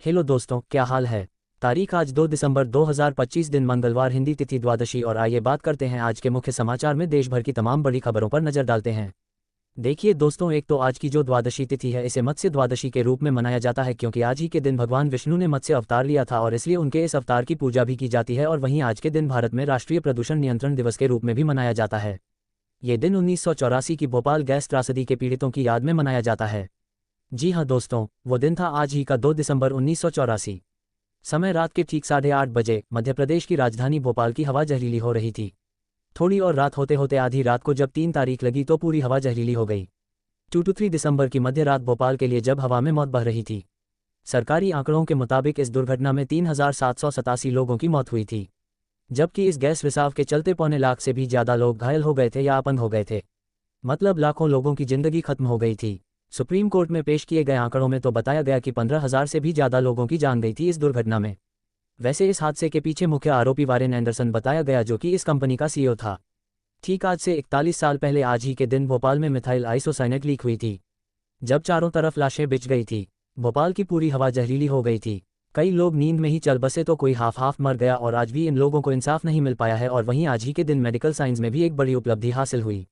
Hello दोस्तों, क्या हाल है। तारीख आज 2 दिसंबर 2025 दिन मंगलवार, हिंदी तिथि द्वादशी। और आइए बात करते हैं आज के मुख्य समाचार में देश भर की तमाम बड़ी खबरों पर नजर डालते हैं। देखिए दोस्तों, एक तो आज की जो द्वादशी तिथि है इसे मत्स्य द्वादशी के रूप में मनाया जाता है, क्योंकि आज ही के दिन भगवान विष्णु ने मत्स्य अवतार लिया था और इसलिए उनके इस अवतार की पूजा भी की जाती है। और वहीं आज के दिन भारत में राष्ट्रीय प्रदूषण नियंत्रण दिवस के रूप में भी मनाया जाता है। ये दिन 1984 की भोपाल गैस त्रासदी के पीड़ितों की याद में मनाया जाता है। जी हाँ दोस्तों, वो दिन था आज ही का 2 दिसंबर 1984। समय रात के ठीक 8:30 बजे। मध्य प्रदेश की राजधानी भोपाल की हवा जहरीली हो रही थी। थोड़ी और रात होते होते आधी रात को जब 3 तारीख लगी तो पूरी हवा जहरीली हो गई। 2 दिसंबर की मध्य रात भोपाल के लिए जब हवा में मौत बह रही थी। सरकारी आंकड़ों के मुताबिक इस दुर्घटना में 3,787 लोगों की मौत हुई थी, जबकि इस गैस रिसाव के चलते 1.25 लाख से भी ज़्यादा लोग घायल हो गए थे या अपंग हो गए थे। मतलब लाखों लोगों की जिंदगी खत्म हो गई थी। सुप्रीम कोर्ट में पेश किए गए आंकड़ों में तो बताया गया कि 15,000 से भी ज़्यादा लोगों की जान गई थी इस दुर्घटना में। वैसे इस हादसे के पीछे मुख्य आरोपी वारेन एंडरसन बताया गया, जो कि इस कंपनी का सीईओ था। ठीक आज से 41 साल पहले आज ही के दिन भोपाल में मिथाइल आइसोसाइनेट लीक हुई थी, जब चारों तरफ लाशें बिछ गई थी। भोपाल की पूरी हवा जहरीली हो गई थी। कई लोग नींद में ही चल बसे तो कोई हाफ मर गया और आज भी इन लोगों को इंसाफ नहीं मिल पाया है। और वहीं आज ही के दिन मेडिकल साइंस में भी एक बड़ी उपलब्धि हासिल हुई।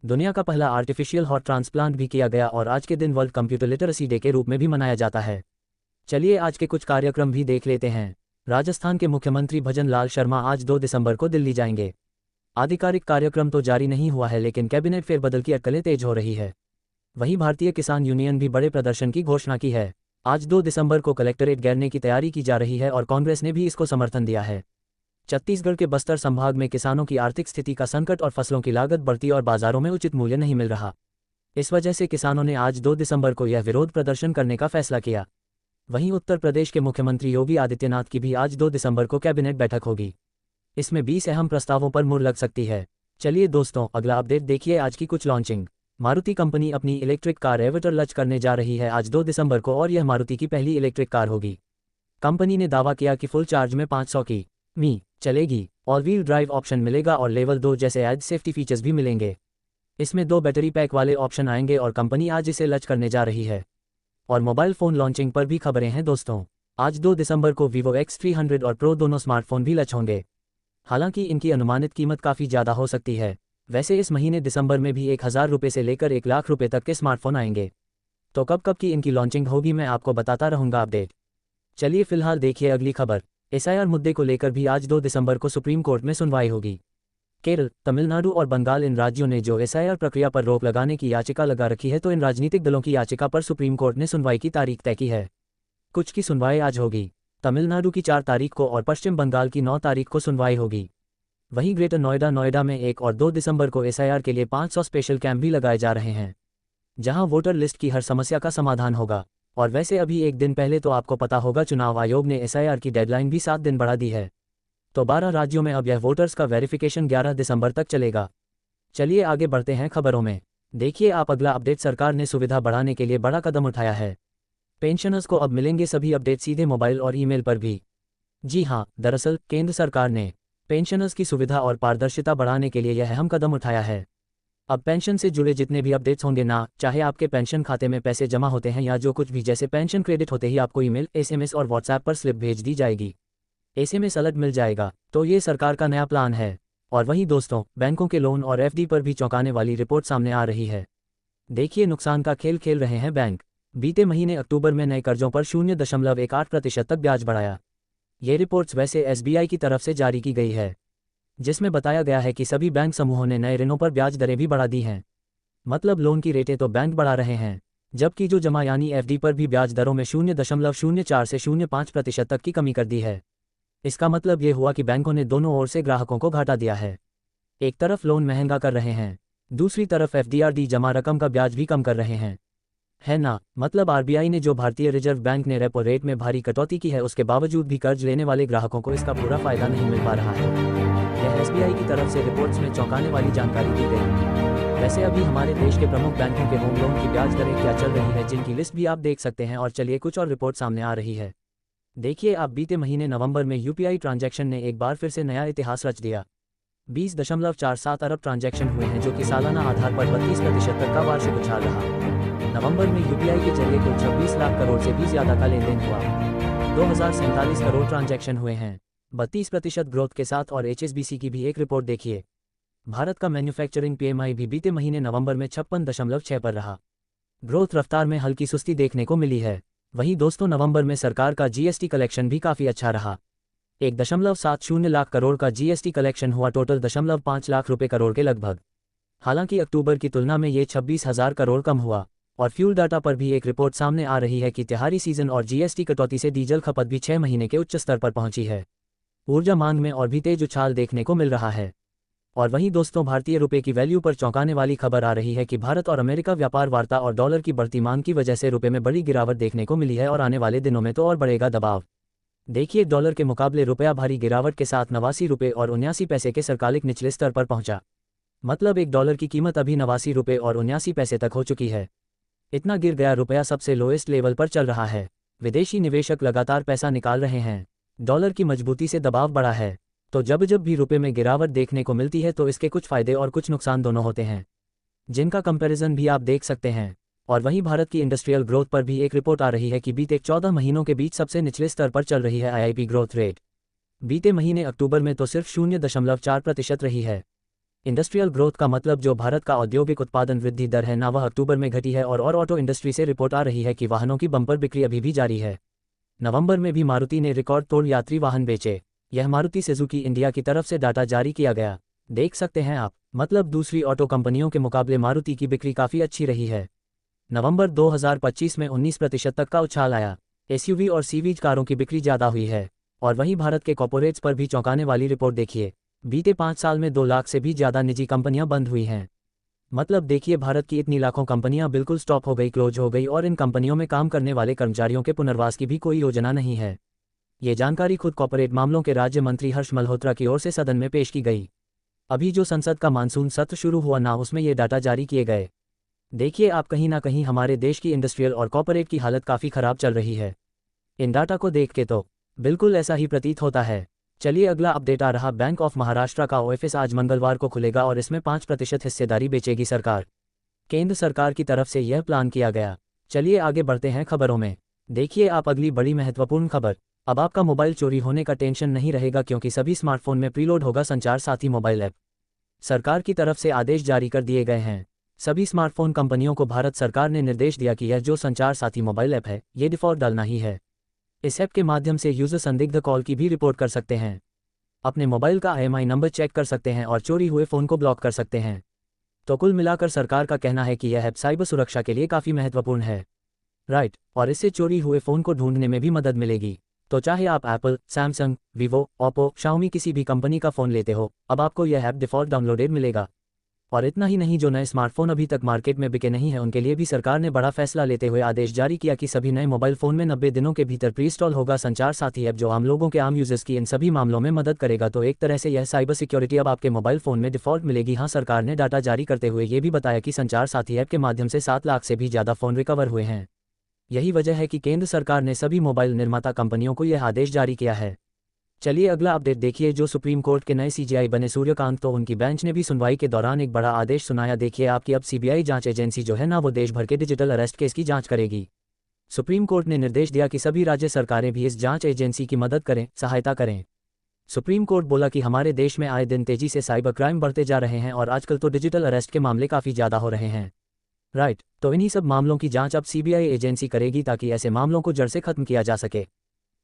दुनिया का पहला आर्टिफिशियल हार्ट ट्रांसप्लांट भी किया गया और आज के दिन वर्ल्ड कंप्यूटर लिटरेसी डे के रूप में भी मनाया जाता है। चलिए आज के कुछ कार्यक्रम भी देख लेते हैं। राजस्थान के मुख्यमंत्री भजन लाल शर्मा आज 2 दिसंबर को दिल्ली जाएंगे। आधिकारिक कार्यक्रम तो जारी नहीं हुआ है, लेकिन कैबिनेट फेरबदल की अटकलें तेज हो रही है। वहीं भारतीय किसान यूनियन भी बड़े प्रदर्शन की घोषणा की है। आज 2 दिसंबर को कलेक्टरेट घेरने की तैयारी की जा रही है और कांग्रेस ने भी इसको समर्थन दिया है। छत्तीसगढ़ के बस्तर संभाग में किसानों की आर्थिक स्थिति का संकट और फसलों की लागत बढ़ती और बाजारों में उचित मूल्य नहीं मिल रहा। इस वजह से किसानों ने आज 2 दिसंबर को यह विरोध प्रदर्शन करने का फैसला किया। वहीं उत्तर प्रदेश के मुख्यमंत्री योगी आदित्यनाथ की भी आज 2 दिसंबर को कैबिनेट बैठक होगी। इसमें 20 अहम प्रस्तावों पर मुहर लग सकती है। चलिए दोस्तों, अगला अपडेट देखिए आज की कुछ लॉन्चिंग। मारुति कंपनी अपनी इलेक्ट्रिक कार एविटर लॉन्च करने जा रही है आज 2 दिसंबर को, और यह मारुति की पहली इलेक्ट्रिक कार होगी। कंपनी ने दावा किया कि फुल चार्ज में 500 की चलेगी। ऑल व्हील ड्राइव ऑप्शन मिलेगा और लेवल 2 जैसे एड सेफ्टी फीचर्स भी मिलेंगे। इसमें 2 बैटरी पैक वाले ऑप्शन आएंगे और कंपनी आज इसे लॉन्च करने जा रही है। और मोबाइल फ़ोन लॉन्चिंग पर भी खबरें हैं दोस्तों। आज 2 दिसंबर को Vivo X300 और Pro दोनों स्मार्टफोन भी लॉन्च होंगे। हालांकि इनकी अनुमानित कीमत काफ़ी ज़्यादा हो सकती है। वैसे इस महीने दिसंबर में भी 1,000 रुपये से लेकर 1 लाख रुपये तक के स्मार्टफोन आएंगे। तो कब कब की इनकी लॉन्चिंग होगी मैं आपको बताता रहूँगा अपडेट। चलिए फिलहाल देखिए अगली खबर। एसआईआर मुद्दे को लेकर भी आज 2 दिसंबर को सुप्रीम कोर्ट में सुनवाई होगी। केरल, तमिलनाडु और बंगाल इन राज्यों ने जो एसआईआर प्रक्रिया पर रोक लगाने की याचिका लगा रखी है, तो इन राजनीतिक दलों की याचिका पर सुप्रीम कोर्ट ने सुनवाई की तारीख तय की है। कुछ की सुनवाई आज होगी। तमिलनाडु की 4 तारीख को और पश्चिम बंगाल की 9 तारीख को सुनवाई होगी। वहीं ग्रेटर नोएडा में 1 और 2 दिसंबर को एसआईआर के लिए 500 स्पेशल कैंप भी लगाए जा रहे हैं, जहां वोटर लिस्ट की हर समस्या का समाधान होगा। और वैसे अभी एक दिन पहले तो आपको पता होगा, चुनाव आयोग ने एसआईआर की डेडलाइन भी 7 दिन बढ़ा दी है। तो 12 राज्यों में अब यह वोटर्स का वेरिफिकेशन 11 दिसंबर तक चलेगा। चलिए आगे बढ़ते हैं खबरों में। देखिए आप अगला अपडेट। सरकार ने सुविधा बढ़ाने के लिए बड़ा कदम उठाया है। पेंशनर्स को अब मिलेंगे सभी अपडेट सीधे मोबाइल और ईमेल पर भी। जी हाँ, दरअसल केंद्र सरकार ने पेंशनर्स की सुविधा और पारदर्शिता बढ़ाने के लिए यह अहम कदम उठाया है। अब पेंशन से जुड़े जितने भी अपडेट्स होंगे ना, चाहे आपके पेंशन खाते में पैसे जमा होते हैं या जो कुछ भी, जैसे पेंशन क्रेडिट होते ही आपको ईमेल, एसएमएस और व्हाट्सएप पर स्लिप भेज दी जाएगी। एसएमएस अलग मिल जाएगा। तो ये सरकार का नया प्लान है। और वहीं दोस्तों, बैंकों के लोन और एफडी पर भी चौंकाने वाली रिपोर्ट सामने आ रही है। देखिए नुकसान का खेल खेल रहे हैं बैंक। बीते महीने अक्टूबर में नए कर्जों पर 0.18% तक ब्याज बढ़ाया। ये रिपोर्ट्स वैसे एसबीआई की तरफ से जारी की गई है, जिसमें बताया गया है कि सभी बैंक समूहों ने नए ऋणों पर ब्याज दरें भी बढ़ा दी हैं। मतलब लोन की रेटें तो बैंक बढ़ा रहे हैं, जबकि जो जमा यानी एफडी पर भी ब्याज दरों में 0.04 से 0.5% तक की कमी कर दी है। इसका मतलब ये हुआ कि बैंकों ने दोनों ओर से ग्राहकों को घाटा दिया है। एक तरफ लोन महंगा कर रहे हैं, दूसरी तरफ एफडीआरडी जमा रकम का ब्याज भी कम कर रहे हैं, है ना। मतलब आरबीआई ने, जो भारतीय रिजर्व बैंक ने रेपो रेट में भारी कटौती की है, उसके बावजूद भी कर्ज लेने वाले ग्राहकों को इसका पूरा फायदा नहीं मिल पा रहा है। यह एसबीआई की तरफ से रिपोर्ट्स में चौंकाने वाली जानकारी दी गई। वैसे अभी हमारे देश के प्रमुख बैंकों के होम लोन की ब्याज दरें क्या चल रही है, जिनकी लिस्ट भी आप देख सकते हैं। और चलिए कुछ और रिपोर्ट सामने आ रही है। देखिए आप, बीते महीने नवंबर में यूपीआई ट्रांजैक्शन ने एक बार फिर से नया इतिहास रच दिया। 20.47 अरब ट्रांजैक्शन हुए हैं, जो कि सालाना आधार पर 32% तक का वार्षिक उछाल रहा। नवंबर में यूपीआई के जरिए कुल 26 लाख करोड़ से भी ज्यादा का लेन देन हुआ। 2047 करोड़ ट्रांजैक्शन हुए हैं, 32% ग्रोथ के साथ। और HSBC की भी एक रिपोर्ट देखिए। भारत का मैन्युफैक्चरिंग PMI भी बीते महीने नवंबर में 56.6 पर रहा। ग्रोथ रफ्तार में हल्की सुस्ती देखने को मिली है। वहीं दोस्तों, नवंबर में सरकार का GST कलेक्शन भी काफ़ी अच्छा रहा। 1.70 लाख करोड़ का GST कलेक्शन हुआ, टोटल 0.5 लाख रुपए करोड़ के लगभग। हालांकि अक्टूबर की तुलना में ये 26,000 करोड़ कम हुआ। और फ्यूल डाटा पर भी एक रिपोर्ट सामने आ रही है कि त्योहारी सीजन और GST कटौती से डीजल खपत भी 6 महीने के उच्च स्तर पर पहुंची है। ऊर्जा मांग में और भी तेज उछाल देखने को मिल रहा है। और वहीं दोस्तों, भारतीय रुपए की वैल्यू पर चौंकाने वाली खबर आ रही है कि भारत और अमेरिका व्यापार वार्ता और डॉलर की बढ़ती मांग की वजह से रुपए में बड़ी गिरावट देखने को मिली है और आने वाले दिनों में तो और बढ़ेगा दबाव। देखिए, डॉलर के मुकाबले रुपया भारी गिरावट के साथ 89 रुपये और 79 पैसे के सरकालिक निचले स्तर पर पहुंचा। मतलब $1 की कीमत अभी 89 रुपये और 79 पैसे तक हो चुकी है। इतना गिर गया रुपया सबसे लोएस्ट लेवल पर चल रहा है। विदेशी निवेशक लगातार पैसा निकाल रहे हैं। डॉलर की मजबूती से दबाव बढ़ा है। तो जब जब भी रुपए में गिरावट देखने को मिलती है तो इसके कुछ फायदे और कुछ नुकसान दोनों होते हैं, जिनका कंपैरिजन भी आप देख सकते हैं। और वहीं भारत की इंडस्ट्रियल ग्रोथ पर भी एक रिपोर्ट आ रही है कि बीते 14 महीनों के बीच सबसे निचले स्तर पर चल रही है IIP ग्रोथ रेट। बीते महीने अक्टूबर में तो सिर्फ 0.4% रही है। इंडस्ट्रियल ग्रोथ का मतलब जो भारत का औद्योगिक उत्पादन वृद्धि दर है ना, वह अक्टूबर में घटी है। और ऑटो इंडस्ट्री से रिपोर्ट आ रही है कि वाहनों की बम्पर बिक्री अभी भी जारी है। नवंबर में भी मारुति ने रिकॉर्ड तोड़ यात्री वाहन बेचे। यह मारुति सुजुकी इंडिया की तरफ से डाटा जारी किया गया। देख सकते हैं आप, मतलब दूसरी ऑटो कंपनियों के मुकाबले मारुति की बिक्री काफ़ी अच्छी रही है। नवंबर 2025 में 19% तक का उछाल आया। SUV और CV कारों की बिक्री ज़्यादा हुई है। और वहीं भारत के कॉर्पोरेट्स पर भी चौंकाने वाली रिपोर्ट देखिए। बीते 5 साल में 2 लाख से भी ज़्यादा निजी कंपनियां बंद हुई हैं। मतलब देखिए, भारत की इतनी लाखों कंपनियां बिल्कुल स्टॉप हो गई, क्लोज हो गई। और इन कंपनियों में काम करने वाले कर्मचारियों के पुनर्वास की भी कोई योजना नहीं है। ये जानकारी खुद कॉर्पोरेट मामलों के राज्य मंत्री हर्ष मल्होत्रा की ओर से सदन में पेश की गई। अभी जो संसद का मानसून सत्र शुरू हुआ ना, उसमें ये डाटा जारी किए गए। देखिए आप, कहीं ना कहीं हमारे देश की इंडस्ट्रियल और कॉर्पोरेट की हालत काफ़ी ख़राब चल रही है। इन डाटा को देख के तो बिल्कुल ऐसा ही प्रतीत होता है। चलिए अगला अपडेट आ रहा। बैंक ऑफ महाराष्ट्र का ऑफिस आज मंगलवार को खुलेगा और इसमें 5% हिस्सेदारी बेचेगी सरकार। केंद्र सरकार की तरफ से यह प्लान किया गया। चलिए आगे बढ़ते हैं खबरों में। देखिए आप, अगली बड़ी महत्वपूर्ण खबर। अब आपका मोबाइल चोरी होने का टेंशन नहीं रहेगा, क्योंकि सभी स्मार्टफोन में प्रीलोड होगा संचार साथी मोबाइल ऐप। सरकार की तरफ से आदेश जारी कर दिए गए हैं। सभी स्मार्टफोन कंपनियों को भारत सरकार ने निर्देश दिया कि यह जो संचार साथी मोबाइल ऐप है, ये डिफ़ॉल्ट डालना ही है। इस ऐप के माध्यम से यूज़र संदिग्ध कॉल की भी रिपोर्ट कर सकते हैं, अपने मोबाइल का IMEI नंबर चेक कर सकते हैं और चोरी हुए फ़ोन को ब्लॉक कर सकते हैं। तो कुल मिलाकर सरकार का कहना है कि यह ऐप साइबर सुरक्षा के लिए काफ़ी महत्वपूर्ण है, राइट। और इससे चोरी हुए फ़ोन को ढूंढने में भी मदद मिलेगी। तो चाहे आप Apple, Samsung, Vivo, Oppo, Xiaomi किसी भी कंपनी का फ़ोन लेते हो, अब आपको यह ऐप डिफ़ॉल्ट डाउनलोडेड मिलेगा। और इतना ही नहीं, जो नए स्मार्टफोन अभी तक मार्केट में बिके नहीं हैं, उनके लिए भी सरकार ने बड़ा फैसला लेते हुए आदेश जारी किया कि सभी नए मोबाइल फ़ोन में 90 दिनों के भीतर प्री इंस्टॉल होगा संचार साथी ऐप, जो आम लोगों के, आम यूजर्स की इन सभी मामलों में मदद करेगा। तो एक तरह से यह साइबर सिक्योरिटी अब आपके मोबाइल फ़ोन में डिफ़ॉल्ट मिलेगी। हाँ, सरकार ने डाटा जारी करते हुए ये भी बताया कि संचार साथी ऐप के माध्यम से 7 लाख से भी ज़्यादा फ़ोन रिकवर हुए हैं। यही वजह है कि केंद्र सरकार ने सभी मोबाइल निर्माता कंपनियों को यह आदेश जारी किया है। चलिए अगला अपडेट देखिए। जो सुप्रीम कोर्ट के नए CJI बने सूर्यकांत, तो उनकी बेंच ने भी सुनवाई के दौरान एक बड़ा आदेश सुनाया। देखिए आपकी, अब CBI जांच एजेंसी जो है ना, वो देश भर के डिजिटल अरेस्ट केस की जांच करेगी। सुप्रीम कोर्ट ने निर्देश दिया कि सभी राज्य सरकारें भी इस जांच एजेंसी की मदद करें, सहायता करें। सुप्रीम कोर्ट बोला कि हमारे देश में आए दिन तेजी से साइबर क्राइम बढ़ते जा रहे हैं और आजकल तो डिजिटल अरेस्ट के मामले काफ़ी ज़्यादा हो रहे हैं, राइट। तो इन्हीं सब मामलों की जांच अब CBI एजेंसी करेगी, ताकि ऐसे मामलों को जड़ से खत्म किया जा सके।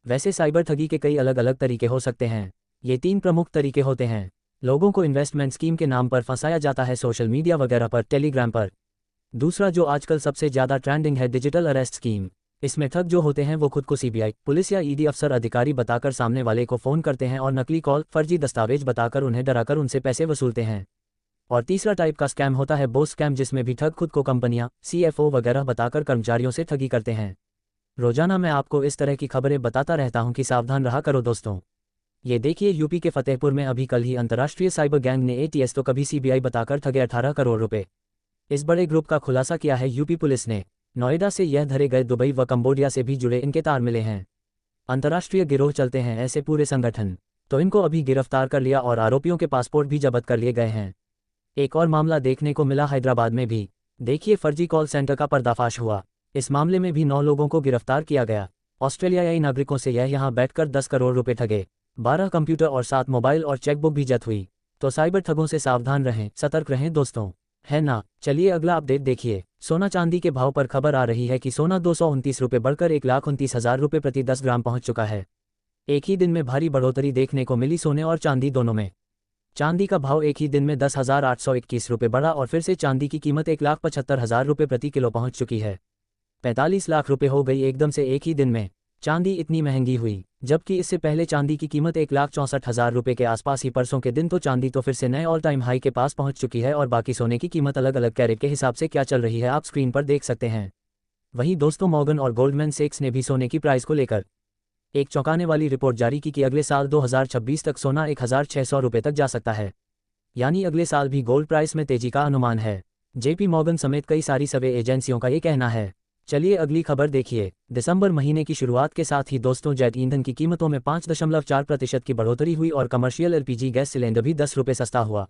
वैसे साइबर ठगी के कई अलग अलग तरीके हो सकते हैं। ये 3 प्रमुख तरीके होते हैं। लोगों को इन्वेस्टमेंट स्कीम के नाम पर फंसाया जाता है सोशल मीडिया वगैरह पर, टेलीग्राम पर। दूसरा, जो आजकल सबसे ज़्यादा ट्रेंडिंग है, डिजिटल अरेस्ट स्कीम। इसमें ठग जो होते हैं वो खुद को CBI, पुलिस या ED अफसर अधिकारी बताकर सामने वाले को फ़ोन करते हैं और नकली कॉल, फर्जी दस्तावेज बताकर उन्हें डराकर उनसे पैसे वसूलते हैं। और तीसरा टाइप का स्कैम होता है बोस स्कैम, जिसमें भी ठग खुद को कंपनियां, CFO वगैरह बताकर कर्मचारियों से ठगी करते हैं। रोजाना मैं आपको इस तरह की खबरें बताता रहता हूं कि सावधान रहा करो दोस्तों। ये देखिए, यूपी के फतेहपुर में अभी कल ही अंतर्राष्ट्रीय साइबर गैंग ने ATS तो कभी CBI बताकर ठगे 18 करोड़ रुपए। इस बड़े ग्रुप का खुलासा किया है यूपी पुलिस ने। नोएडा से यह धरे गए, दुबई व कंबोडिया से भी जुड़े इनके तार मिले हैं। अंतर्राष्ट्रीय गिरोह चलते हैं ऐसे पूरे संगठन। तो इनको अभी गिरफ्तार कर लिया और आरोपियों के पासपोर्ट भी जब्त कर लिए गए हैं। एक और मामला देखने को मिला हैदराबाद में भी। देखिए, फर्जी कॉल सेंटर का पर्दाफाश हुआ। इस मामले में भी 9 लोगों को गिरफ्तार किया गया। ऑस्ट्रेलियाई नागरिकों से यह यहाँ बैठकर 10 करोड़ रुपए ठगे। 12 कंप्यूटर और 7 मोबाइल और चेकबुक भी जब्त हुई। तो साइबर ठगों से सावधान रहें, सतर्क रहें दोस्तों, है ना। चलिए अगला अपडेट देखिए। सोना चांदी के भाव पर खबर आ रही है कि सोना 229 रुपये बढ़कर 1,29,000 रुपये प्रति 10 ग्राम पहुंच चुका है। एक ही दिन में भारी बढ़ोतरी देखने को मिली सोने और चांदी दोनों में। चांदी का भाव एक ही दिन में 10,821 रुपये बढ़ा और फिर से चांदी की कीमत 1,75,000 रुपये प्रति किलो पहुंच चुकी है। 45 लाख रुपये हो गई एकदम से एक ही दिन में। चांदी इतनी महंगी हुई, जबकि इससे पहले चांदी की कीमत 1,64,000 रुपये के आसपास ही परसों के दिन तो चांदी तो फिर से नए ऑल टाइम हाई के पास पहुंच चुकी है। और बाकी सोने की कीमत अलग अलग कैरेट के हिसाब से क्या चल रही है आप स्क्रीन पर देख सकते हैं। वहीं दोस्तों मॉर्गन और गोल्डमैन सैक्स ने भी सोने की प्राइस को लेकर एक चौंकाने वाली रिपोर्ट जारी की कि अगले साल 2026 तक सोना 1,600 रुपये तक जा सकता है, यानी अगले साल भी गोल्ड प्राइस में तेजी का अनुमान है। जेपी मॉर्गन समेत कई सारी सर्वे एजेंसियों का ये कहना है। चलिए अगली खबर देखिए। दिसंबर महीने की शुरुआत के साथ ही दोस्तों जेट ईंधन की कीमतों में 5.4% की बढ़ोतरी हुई और कमर्शियल एलपीजी गैस सिलेंडर भी 10 रुपये सस्ता हुआ।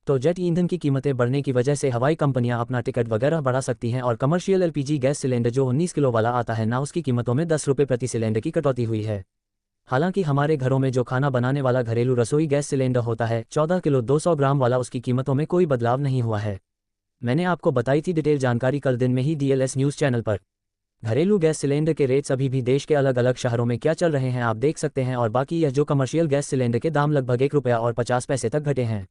तो जेट ईंधन की कीमतें बढ़ने की वजह से हवाई कंपनियां अपना टिकट वगैरह बढ़ा सकती हैं और कमर्शियल एलपीजी गैस सिलेंडर जो 19 किलो वाला आता है ना, उसकी कीमतों में 10 रुपये प्रति सिलेंडर की कटौती हुई है। हालांकि हमारे घरों में जो खाना बनाने वाला घरेलू रसोई गैस सिलेंडर होता है 14 किलो 200 ग्राम वाला, उसकी कीमतों में कोई बदलाव नहीं हुआ है। मैंने आपको बताई थी डिटेल जानकारी कल दिन में ही डीएलएस न्यूज़ चैनल पर। घरेलू गैस सिलेंडर के रेट्स अभी भी देश के अलग अलग शहरों में क्या चल रहे हैं आप देख सकते हैं। और बाकी यह जो कमर्शियल गैस सिलेंडर के दाम लगभग 1 रुपया और 50 पैसे तक घटे हैं।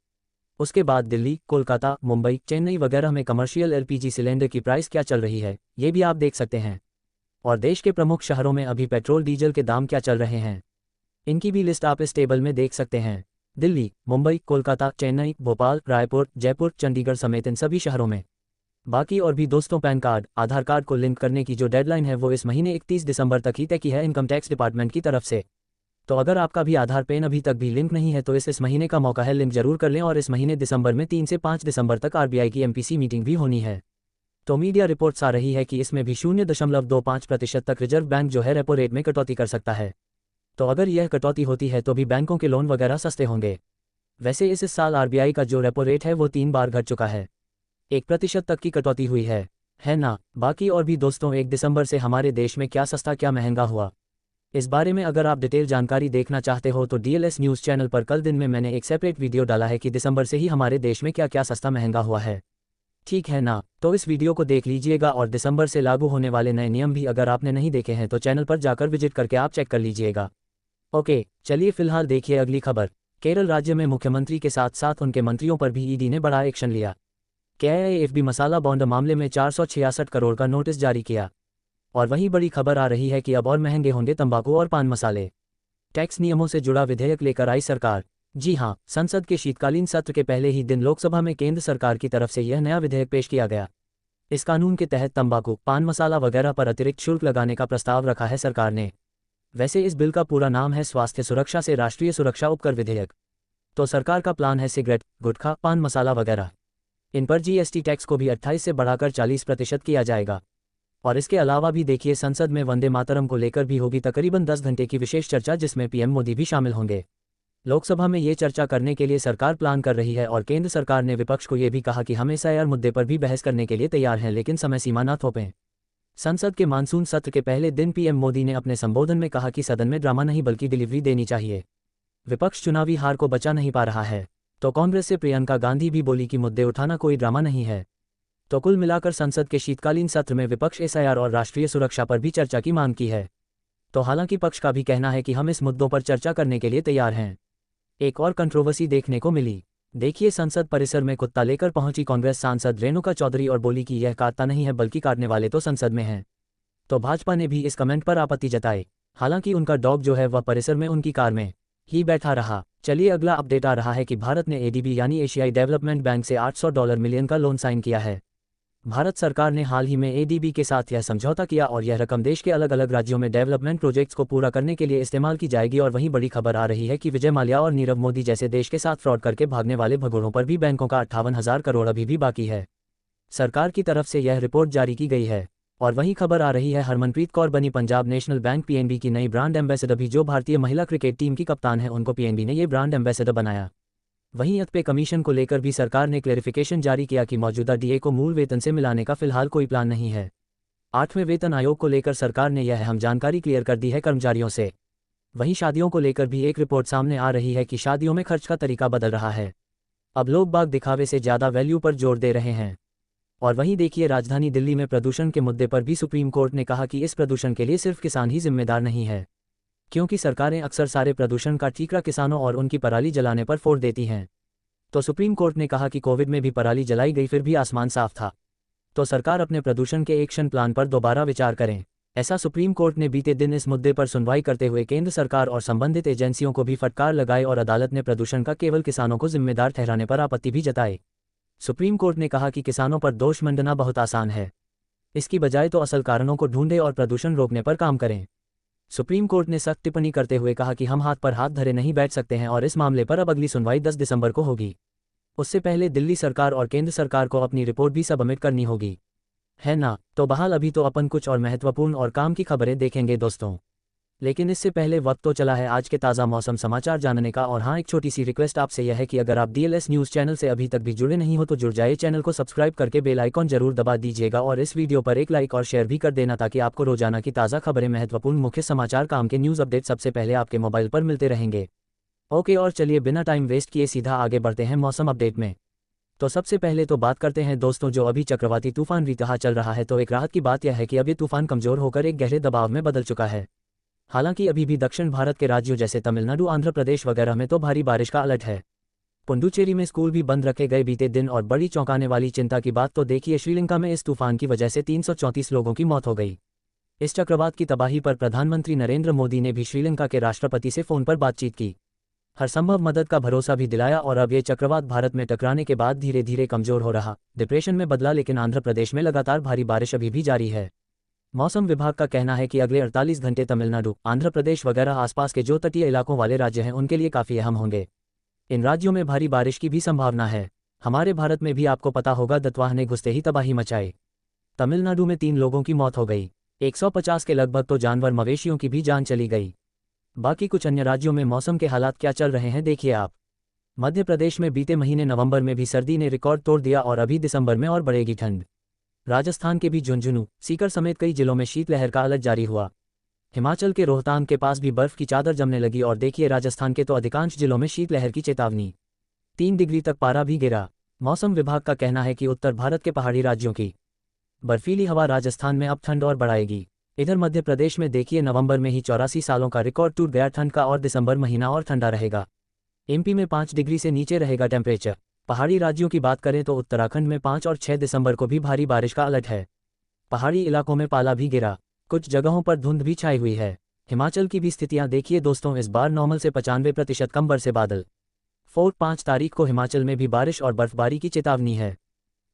उसके बाद दिल्ली, कोलकाता, मुंबई, चेन्नई वगैरह में कमर्शियल एलपीजी सिलेंडर की प्राइस क्या चल रही है ये भी आप देख सकते हैं। और देश के प्रमुख शहरों में अभी पेट्रोल डीजल के दाम क्या चल रहे हैं, इनकी भी लिस्ट आप इस टेबल में देख सकते हैं। दिल्ली, मुंबई, कोलकाता, चेन्नई, भोपाल, रायपुर, जयपुर, चंडीगढ़ समेत इन सभी शहरों में। बाकी और भी दोस्तों पैन कार्ड, आधार कार्ड को लिंक करने की जो डेडलाइन है वो इस महीने 31 दिसंबर तक ही तय की है इनकम टैक्स डिपार्टमेंट की तरफ से। तो अगर आपका भी आधार पेन अभी तक भी लिंक नहीं है तो इस महीने का मौका है, लिंक जरूर कर लें। और इस महीने दिसंबर में 3 से 5 दिसंबर तक आरबीआई की एमपीसी मीटिंग भी होनी है। तो मीडिया रिपोर्ट्स आ रही है कि इसमें भी 0.25% तक रिजर्व बैंक जो है रेपो रेट में कटौती कर सकता है। तो अगर यह कटौती होती है तो भी बैंकों के लोन वगैरह सस्ते होंगे। वैसे इस साल आरबीआई का जो रेपो रेट है वो 3 बार घट चुका है, 1% तक की कटौती हुई है ना। बाकी और भी दोस्तों 1 दिसंबर से हमारे देश में क्या सस्ता क्या महंगा हुआ, इस बारे में अगर आप डिटेल जानकारी देखना चाहते हो तो डीएलएस न्यूज़ चैनल पर कल दिन में मैंने एक सेपरेट वीडियो डाला है कि दिसंबर से ही हमारे देश में क्या क्या सस्ता महंगा हुआ है, ठीक है ना। तो इस वीडियो को देख लीजिएगा और दिसंबर से लागू होने वाले नए नियम भी अगर आपने नहीं देखे हैं तो चैनल पर जाकर विजिट करके आप चेक कर लीजिएगा। ओके, चलिए फिलहाल देखिए अगली खबर। केरल राज्य में मुख्यमंत्री के साथ साथ उनके मंत्रियों पर भी ईडी ने बड़ा एक्शन लिया। केआईएफबी मसाला बॉन्ड मामले में 466 करोड़ का नोटिस जारी किया। और वहीं बड़ी खबर आ रही है कि अब और महंगे होंगे तंबाकू और पान मसाले। टैक्स नियमों से जुड़ा विधेयक लेकर आई सरकार। जी हां, संसद के शीतकालीन सत्र के पहले ही दिन लोकसभा में केंद्र सरकार की तरफ से यह नया विधेयक पेश किया गया। इस कानून के तहत तंबाकू, पान मसाला वगैरह पर अतिरिक्त शुल्क लगाने का प्रस्ताव रखा है सरकार ने। वैसे इस बिल का पूरा नाम है स्वास्थ्य सुरक्षा से राष्ट्रीय सुरक्षा उपकर विधेयक। तो सरकार का प्लान है सिगरेट, गुटखा, पान मसाला वगैरह, इन पर जीएसटी टैक्स को भी 28 से बढ़ाकर 40% किया जाएगा। और इसके अलावा भी देखिए संसद में वंदे मातरम को लेकर भी होगी तकरीबन 10 घंटे की विशेष चर्चा, जिसमें पीएम मोदी भी शामिल होंगे। लोकसभा में ये चर्चा करने के लिए सरकार प्लान कर रही है और केंद्र सरकार ने विपक्ष को ये भी कहा कि हम एसआईआर मुद्दे पर भी बहस करने के लिए तैयार हैं, लेकिन समय सीमा न थोपें। संसद के मानसून सत्र के पहले दिन पीएम मोदी ने अपने संबोधन में कहा कि सदन में ड्रामा नहीं बल्कि डिलीवरी देनी चाहिए। विपक्ष चुनावी हार को बचा नहीं पा रहा है। तो कांग्रेस से प्रियंका गांधी भी बोली कि मुद्दे उठाना कोई ड्रामा नहीं है। तो कुल मिलाकर संसद के शीतकालीन सत्र में विपक्ष एसआईआर और राष्ट्रीय सुरक्षा पर भी चर्चा की मांग की है। तो हालांकि पक्ष का भी कहना है कि हम इस मुद्दों पर चर्चा करने के लिए तैयार हैं। एक और कंट्रोवर्सी देखने को मिली। देखिए संसद परिसर में कुत्ता लेकर पहुंची कांग्रेस सांसद रेणुका चौधरी और बोली कि यह काटता नहीं है बल्कि काटने वाले तो संसद में हैं। तो भाजपा ने भी इस कमेंट पर आपत्ति जताई। हालांकि उनका डॉग जो है वह परिसर में उनकी कार में ही बैठा रहा। चलिए अगला अपडेट आ रहा है कि भारत ने एडीबी यानी एशियाई डेवलपमेंट बैंक से $800 मिलियन का लोन साइन किया है। भारत सरकार ने हाल ही में एडीबी के साथ यह समझौता किया और यह रकम देश के अलग अलग राज्यों में डेवलपमेंट प्रोजेक्ट्स को पूरा करने के लिए इस्तेमाल की जाएगी। और वहीं बड़ी खबर आ रही है कि विजय माल्या और नीरव मोदी जैसे देश के साथ फ्रॉड करके भागने वाले भगोड़ों पर भी बैंकों का 58,000 करोड़ अभी भी बाकी है। सरकार की तरफ से यह रिपोर्ट जारी की गई है। और वहीं खबर आ रही है हरमनप्रीत कौर बनी पंजाब नेशनल बैंक पीएनबी की नई ब्रांड एम्बेसडर। भी जो भारतीय महिला क्रिकेट टीम की कप्तान है उनको पीएनबी ने ये ब्रांड एम्बेसडर बनाया। वहीं अत पे कमीशन को लेकर भी सरकार ने क्लेरिफिकेशन जारी किया कि मौजूदा डीए को मूल वेतन से मिलाने का फिलहाल कोई प्लान नहीं है। 8वें वेतन आयोग को लेकर सरकार ने यह अहम जानकारी क्लियर कर दी है कर्मचारियों से। वहीं शादियों को लेकर भी एक रिपोर्ट सामने आ रही है कि शादियों में खर्च का तरीका बदल रहा है। अब लोग बाग दिखावे से ज़्यादा वैल्यू पर जोर दे रहे हैं। और वहीं देखिए, राजधानी दिल्ली में प्रदूषण के मुद्दे पर भी सुप्रीम कोर्ट ने कहा कि इस प्रदूषण के लिए सिर्फ किसान ही जिम्मेदार नहीं है, क्योंकि सरकारें अक्सर सारे प्रदूषण का ठीकरा किसानों और उनकी पराली जलाने पर फोड़ देती हैं। तो सुप्रीम कोर्ट ने कहा कि कोविड में भी पराली जलाई गई फिर भी आसमान साफ था, तो सरकार अपने प्रदूषण के एक्शन प्लान पर दोबारा विचार करें। ऐसा सुप्रीम कोर्ट ने बीते दिन इस मुद्दे पर सुनवाई करते हुए केंद्र सरकार और संबंधित एजेंसियों को भी फटकार लगाई और अदालत ने प्रदूषण का केवल किसानों को जिम्मेदार ठहराने पर आपत्ति भी जताई। सुप्रीम कोर्ट ने कहा कि किसानों पर दोष मंडना बहुत आसान है, इसकी बजाय तो असल कारणों को ढूंढें और प्रदूषण रोकने पर काम करें। सुप्रीम कोर्ट ने सख्त टिप्पणी करते हुए कहा कि हम हाथ पर हाथ धरे नहीं बैठ सकते हैं और इस मामले पर अब अगली सुनवाई 10 दिसंबर को होगी। उससे पहले दिल्ली सरकार और केंद्र सरकार को अपनी रिपोर्ट भी सबमिट करनी होगी, है ना। तो बहाल अभी तो अपन कुछ और महत्वपूर्ण और काम की खबरें देखेंगे दोस्तों, लेकिन इससे पहले वक्त तो चला है आज के ताज़ा मौसम समाचार जानने का। और हाँ, एक छोटी सी रिक्वेस्ट आपसे यह है कि अगर आप DLS न्यूज़ चैनल से अभी तक भी जुड़े नहीं हो तो जुड़ जाइए, चैनल को सब्सक्राइब करके बेल आइकॉन जरूर दबा दीजिएगा और इस वीडियो पर एक लाइक और शेयर भी कर देना, ताकि आपको रोजाना की ताज़ा खबरें, महत्वपूर्ण मुख्य समाचार, काम के न्यूज़ अपडेट सबसे पहले आपके मोबाइल पर मिलते रहेंगे। ओके, और चलिए बिना टाइम वेस्ट किए सीधा आगे बढ़ते हैं मौसम अपडेट में। तो सबसे पहले तो बात करते हैं दोस्तों, जो अभी चक्रवाती तूफान रीता चल रहा है, तो एक राहत की बात यह है कि अब ये तूफान कमजोर होकर एक गहरे दबाव में बदल चुका है। हालांकि अभी भी दक्षिण भारत के राज्यों जैसे तमिलनाडु, आंध्र प्रदेश वगैरह में तो भारी बारिश का अलर्ट है। पुडुचेरी में स्कूल भी बंद रखे गए बीते दिन। और बड़ी चौंकाने वाली चिंता की बात तो देखिए, श्रीलंका में इस तूफान की वजह से 334 लोगों की मौत हो गई। इस चक्रवात की तबाही पर प्रधानमंत्री नरेंद्र मोदी ने भी श्रीलंका के राष्ट्रपति से फोन पर बातचीत की, हर संभव मदद का भरोसा भी दिलाया। और अब ये चक्रवात भारत में टकराने के बाद धीरे धीरे कमजोर हो रहा, डिप्रेशन में बदला, लेकिन आंध्र प्रदेश में लगातार भारी बारिश अभी भी जारी है। मौसम विभाग का कहना है कि अगले 48 घंटे तमिलनाडु, आंध्र प्रदेश वगैरह आसपास के जो तटीय इलाकों वाले राज्य हैं उनके लिए काफ़ी अहम होंगे। इन राज्यों में भारी बारिश की भी संभावना है। हमारे भारत में भी आपको पता होगा, दतवाह ने घुसते ही तबाही मचाई। तमिलनाडु में 3 लोगों की मौत हो गई, 150 के लगभग तो जानवर मवेशियों की भी जान चली गई। बाकी कुछ अन्य राज्यों में मौसम के हालात क्या चल रहे हैं देखिए आप। मध्य प्रदेश में बीते महीने नवंबर में भी सर्दी ने रिकॉर्ड तोड़ दिया और अभी दिसंबर में और बढ़ेगी ठंड। राजस्थान के भी झुंझुनू, सीकर समेत कई जिलों में शीतलहर का अलर्ट जारी हुआ। हिमाचल के रोहतांग के पास भी बर्फ की चादर जमने लगी। और देखिए, राजस्थान के तो अधिकांश जिलों में शीतलहर की चेतावनी, 3 डिग्री तक पारा भी गिरा। मौसम विभाग का कहना है कि उत्तर भारत के पहाड़ी राज्यों की बर्फीली हवा राजस्थान में अब ठंड और बढ़ाएगी। इधर मध्य प्रदेश में देखिए, नवंबर में ही 84 सालों का रिकॉर्ड टूट गया ठंड का और दिसंबर महीना और ठंडा रहेगा। MP में 5 डिग्री से नीचे रहेगा टेम्परेचर। पहाड़ी राज्यों की बात करें तो उत्तराखंड में 5 और 6 दिसंबर को भी भारी बारिश का अलर्ट है। पहाड़ी इलाकों में पाला भी गिरा, कुछ जगहों पर धुंध भी छाई हुई है। हिमाचल की भी स्थितियां देखिए दोस्तों, इस बार नॉर्मल से 95% कम बरसे बादल। 4-5 तारीख को हिमाचल में भी बारिश और बर्फबारी की चेतावनी है।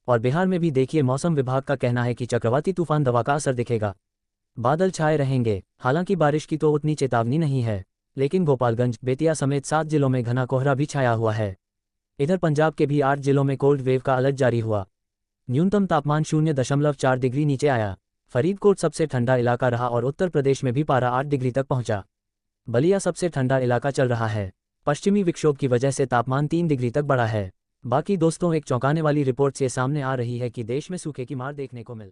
और बिहार में भी देखिए, मौसम विभाग का कहना है कि चक्रवाती तूफान दवा का असर दिखेगा, बादल छाए रहेंगे। हालांकि बारिश की तो उतनी चेतावनी नहीं है, लेकिन गोपालगंज, बेतिया समेत 7 जिलों में घना कोहरा भी छाया हुआ है। इधर पंजाब के भी 8 जिलों में कोल्ड वेव का अलर्ट जारी हुआ। न्यूनतम तापमान 0.4 डिग्री नीचे आया। फरीदकोट सबसे ठंडा इलाका रहा और उत्तर प्रदेश में भी पारा 8 डिग्री तक पहुंचा। बलिया सबसे ठंडा इलाका चल रहा है। पश्चिमी विक्षोभ की वजह से तापमान 3 डिग्री तक बढ़ा है। बाकी दोस्तों, एक चौंकाने वाली रिपोर्ट से सामने आ रही है कि देश में सूखे की मार देखने को मिल